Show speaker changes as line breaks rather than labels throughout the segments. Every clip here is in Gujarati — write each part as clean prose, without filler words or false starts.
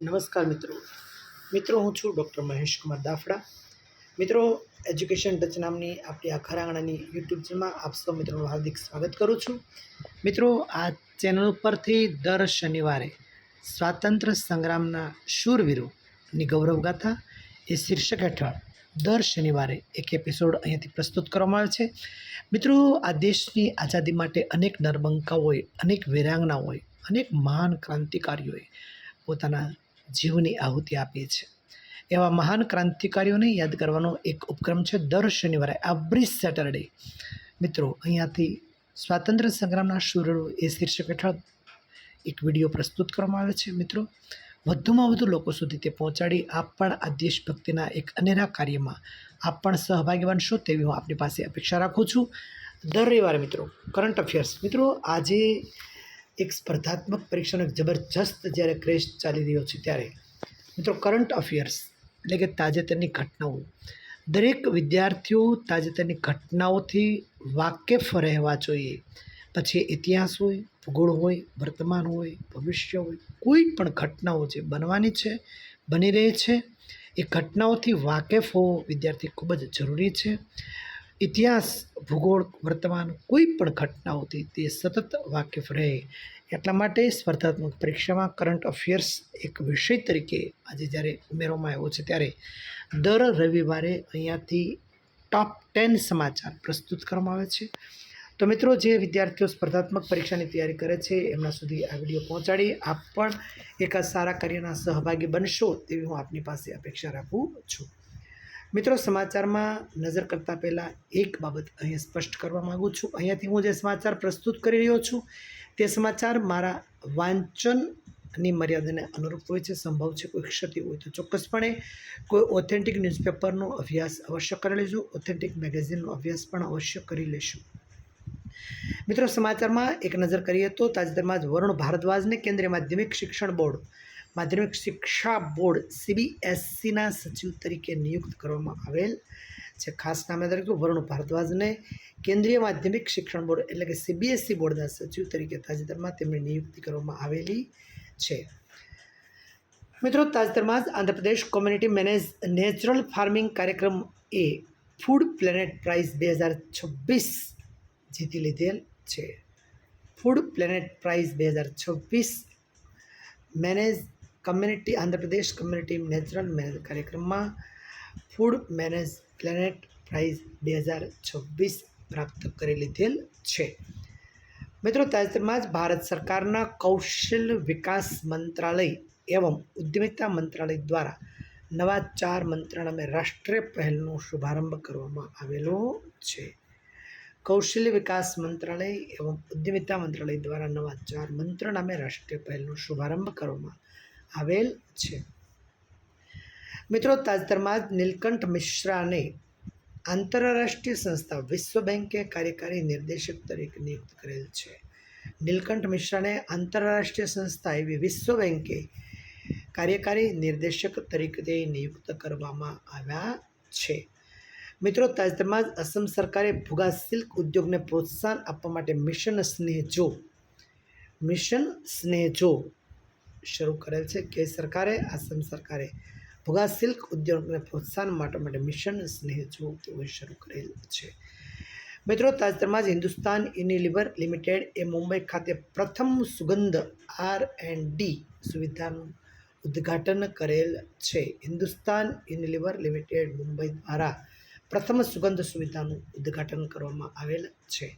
નમસ્કાર મિત્રો હું છું ડૉક્ટર મહેશ કુમાર દાફડા। મિત્રો, એજ્યુકેશન ટચ નામની આપણી આ ખરાંગણાની યુટ્યુબ ચેનલમાં આપ સૌ મિત્રોનું હાર્દિક સ્વાગત કરું છું। મિત્રો, આ ચેનલ ઉપરથી દર શનિવારે સ્વાતંત્ર્ય સંગ્રામના શૂરવીરોની ગૌરવગાથા એ શીર્ષક હેઠળ દર શનિવારે એક એપિસોડ અહીંયાથી પ્રસ્તુત કરવામાં આવે છે। મિત્રો, આ દેશની આઝાદી માટે અનેક નરબંકાઓએ, અનેક વીરાંગનાઓએ, અનેક મહાન ક્રાંતિકારીઓએ પોતાના જીવની આહુતિ આપી છે। એવા મહાન ક્રાંતિકારીઓને યાદ કરવાનો એક ઉપક્રમ છે દર શનિવારે, એવરી સેટરડે। મિત્રો, અહીંયાથી સ્વાતંત્ર્ય સંગ્રામના શૂરવીરો એ શીર્ષક હેઠળ એક વિડીયો પ્રસ્તુત કરવામાં આવે છે। મિત્રો, વધુમાં વધુ લોકો સુધી તે પહોંચાડી આપ પણ આ દેશભક્તિના એક અનેરા કાર્યમાં આપ પણ સહભાગી બનશો તેવી હું આપની પાસે અપેક્ષા રાખું છું। દર રવિવારે મિત્રો કરંટ અફેર્સ। મિત્રો, આજે એક સ્પર્ધાત્મક પરીક્ષાનો એક જબરજસ્ત જ્યારે ક્રેઝ ચાલી રહ્યો છે ત્યારે મિત્રો કરંટ અફેર્સ એટલે કે તાજેતરની ઘટનાઓ, દરેક વિદ્યાર્થીઓ તાજેતરની ઘટનાઓથી વાકેફ રહેવા જોઈએ। પછી ઇતિહાસ હોય, ભૂગોળ હોય, વર્તમાન હોય, ભવિષ્ય હોય, કોઈ પણ ઘટનાઓ જે બનવાની છે, બની રહી છે, એ ઘટનાઓથી વાકેફ હોવો વિદ્યાર્થી ખૂબ જ જરૂરી છે। ઇતિહાસ, ભૂગોળ, વર્તમાન કોઈ પણ ઘટનાઓથી તે સતત વાકેફ રહે એટલા માટે સ્પર્ધાત્મક પરીક્ષામાં કરંટ અફેર્સ એક વિષય તરીકે આજે જ્યારે ઉમેરવામાં આવ્યો છે ત્યારે દર રવિવારે અહીંયાથી ટોપ 10 સમાચાર પ્રસ્તુત કરવામાં આવે છે। તો મિત્રો, જે વિદ્યાર્થીઓ સ્પર્ધાત્મક પરીક્ષાની તૈયારી કરે છે એમના સુધી આ વિડીયો પહોંચાડી આપ પણ એક સારા કાર્યના સહભાગી બનશો તેવી હું આપની પાસે અપેક્ષા રાખું છું। મિત્રો, સમાચારમાં નજર કરતાં પહેલાં એક બાબત અહીંયા સ્પષ્ટ કરવા માગું છું। અહીંયાથી હું જે સમાચાર પ્રસ્તુત કરી રહ્યો છું તે સમાચાર મારા વાંચનની મર્યાદાને અનુરૂપ હોય છે। સંભવ છે કોઈ ક્ષતિ હોય તો ચોક્કસપણે કોઈ ઓથેન્ટિક ન્યૂઝપેપરનો અભ્યાસ અવશ્ય કરી લેજો, ઓથેન્ટિક મેગેઝિનનો અભ્યાસ પણ અવશ્ય કરી લેશું। મિત્રો, સમાચારમાં એક નજર કરીએ તો તાજેતરમાં જ વરુણ ભારદ્વાજને કેન્દ્રીય માધ્યમિક શિક્ષા બોર્ડ CBSEના સચિવ તરીકે નિયુક્ત કરવામાં આવેલ છે। ખાસ નામે તરીકે વરુણ ભારદ્વાજને કેન્દ્રીય માધ્યમિક શિક્ષણ બોર્ડ એટલે કે CBSE બોર્ડના સચિવ તરીકે તાજેતરમાં તેમની નિયુક્તિ કરવામાં આવેલી છે। મિત્રો, તાજેતરમાં જ Andhra Pradesh community manage natural farming કાર્યક્રમ એ ફૂડ પ્લેનેટ પ્રાઇઝ 2026 જીતી લીધેલ છે। Food planet prize 2026 manage community Andhra Pradesh community natural manage કાર્યક્રમમાં ફૂડ મેનેજ પ્લેનેટ પ્રાઇઝ 2026 પ્રાપ્ત કરી લીધેલ છે। મિત્રો, તાજેતરમાં જ ભારત સરકારના કૌશલ્ય વિકાસ મંત્રાલય એવં ઉદ્યમિતા મંત્રાલય દ્વારા નવા 4 મંત્રણામે રાષ્ટ્રીય પહેલનો શુભારંભ કરવામાં આવેલો છે। કૌશલ્ય વિકાસ મંત્રાલય એવં ઉદ્યમિતા મંત્રાલય દ્વારા નવા 4 મંત્રણામે રાષ્ટ્રીય પહેલનો શુભારંભ કરવામાં આવેલ છે। મિત્રો, તાજેતરમાં જ નીલકંઠ મિશ્રાને આંતરરાષ્ટ્રીય સંસ્થા વિશ્વ બેંકે કાર્યકારી નિર્દેશક તરીકે નિયુક્ત કરેલ છે। નીલકંઠ મિશ્રાને આંતરરાષ્ટ્રીય સંસ્થા એવી વિશ્વ બેંકે કાર્યકારી નિર્દેશક તરીકે નિયુક્ત કરવામાં આવ્યા છે। મિત્રો, તાજેતરમાં જ અસમ સરકારે ભૂગા સિલ્ક ઉદ્યોગને પ્રોત્સાહન આપવા માટે મિશન સ્નેહજો શરૂ કરેલ છે। કે સરકારે, આસામ સરકારે ભૂગા સિલ્ક ઉદ્યોગને પ્રોત્સાહન માટે મિશન સ્નેહજો તેઓ શરૂ કરેલ છે। મિત્રો, તાજેતરમાં જ હિન્દુસ્તાન યુનિલિવર લિમિટેડ એ મુંબઈ ખાતે પ્રથમ સુગંધ R&D સુવિધાનું ઉદ્ઘાટન કરેલ છે। હિન્દુસ્તાન યુનિલિવર લિમિટેડ મુંબઈ દ્વારા પ્રથમ સુગંધ સુવિધાનું ઉદ્ઘાટન કરવામાં આવેલ છે।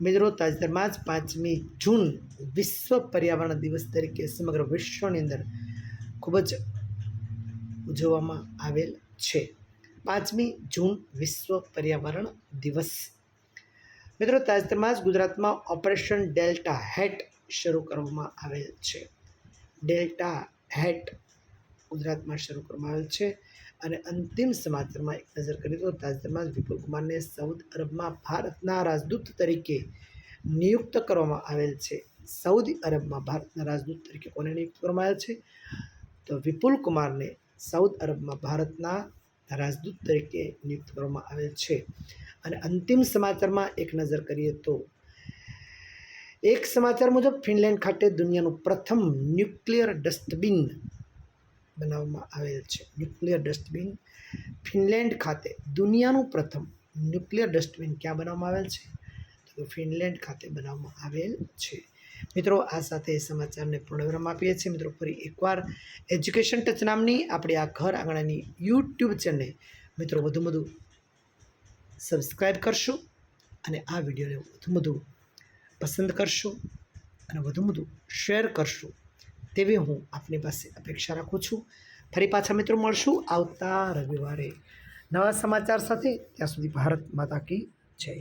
મિત્રો, તાજેતરમાં જ 5મી જૂન વિશ્વ પર્યાવરણ દિવસ તરીકે સમગ્ર વિશ્વની અંદર ખૂબ જ ઉજવવામાં આવેલ છે। 5મી જૂન વિશ્વ પર્યાવરણ દિવસ। મિત્રો, તાજેતરમાં જ ગુજરાતમાં ઓપરેશન ડેલ્ટા હેટ શરૂ કરવામાં આવેલ છે। ડેલ્ટા હેટ ગુજરાતમાં શરૂ કરવામાં આવેલ છે। અને અંતિમ સમાચારમાં એક નજર કરીએ તો તાજેતરમાં જ વિપુલ કુમારને સાઉદી અરબમાં ભારતના રાજદૂત તરીકે નિયુક્ત કરવામાં આવેલ છે। સાઉદી અરબમાં ભારતના રાજદૂત તરીકે કોને નિયુક્ત કરવામાં આવેલ છે? તો વિપુલ કુમારને સાઉદી અરબમાં ભારતના રાજદૂત તરીકે નિયુક્ત કરવામાં આવેલ છે। અને અંતિમ સમાચારમાં એક નજર કરીએ તો એક સમાચાર મુજબ ફિનલેન્ડ ખાતે દુનિયાનું પ્રથમ ન્યુક્લિયર ડસ્ટબિન બનાવવામાં આવેલ છે? ન્યુક્લિયર ડસ્ટબિન ફિનલેન્ડ ખાતે દુનિયાનું પ્રથમ ન્યુક્લિયર ડસ્ટબિન ક્યાં બનાવવામાં આવેલ છે? તો ફિનલેન્ડ ખાતે બનાવવામાં આવેલ છે. મિત્રો આ સાથે સમાચારને પૂર્ણ વિરામ આપીએ છીએ. મિત્રો ફરી એકવાર એજ્યુકેશન ટચ નામની આપણી આ ઘર આંગણાની યુટ્યુબ ચેનલને મિત્રો વધુ સબસ્ક્રાઈબ કરશો અને આ વિડીયોને વધુ પસંદ કરશો અને વધુ શેર કરશો તેવી હું આપની પાસે અપેક્ષા રાખું છું. ફરી પાછા મિત્રો મળશું આવતા રવિવારે નવા સમાચાર સાથે. ત્યાં સુધી ભારત માતા કી જય.